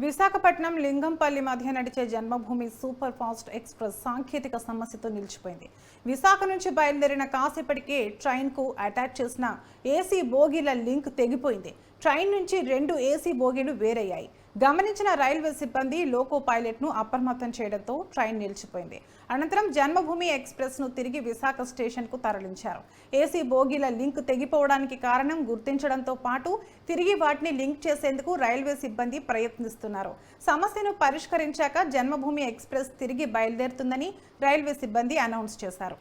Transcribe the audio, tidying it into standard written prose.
విశాఖపట్నం లింగంపల్లి మధ్య నడిచే జన్మభూమి super fast express సాంకేతిక సమస్యతో నిలిచిపోయింది. విశాఖ నుంచి బయలుదేరిన కాసేపటికే ట్రైన్కు అటాచ్ చేసిన ఏసీ బోగీల లింక్ తెగిపోయింది. ట్రైన్ నుంచి 2 ఏసీ బోగీలు వేరయ్యాయి. గమనించిన రైల్వే సిబ్బంది లోకో పైలట్ను అప్రమత్తం చేయడంతో ట్రైన్ నిలిచిపోయింది. అనంతరం జన్మభూమి ఎక్స్ప్రెస్ను తిరిగి విశాఖ స్టేషన్కు తరలించారు. ఏసీ బోగీల లింక్ తెగిపోవడానికి కారణం గుర్తించడంతో పాటు తిరిగి వాటిని లింక్ చేసేందుకు రైల్వే సిబ్బంది ప్రయత్నిస్తున్నారు. సమస్యను పరిష్కరించాక జన్మభూమి ఎక్స్ప్రెస్ తిరిగి బయలుదేరుతుందని రైల్వే సిబ్బంది అనౌన్స్ చేశారు.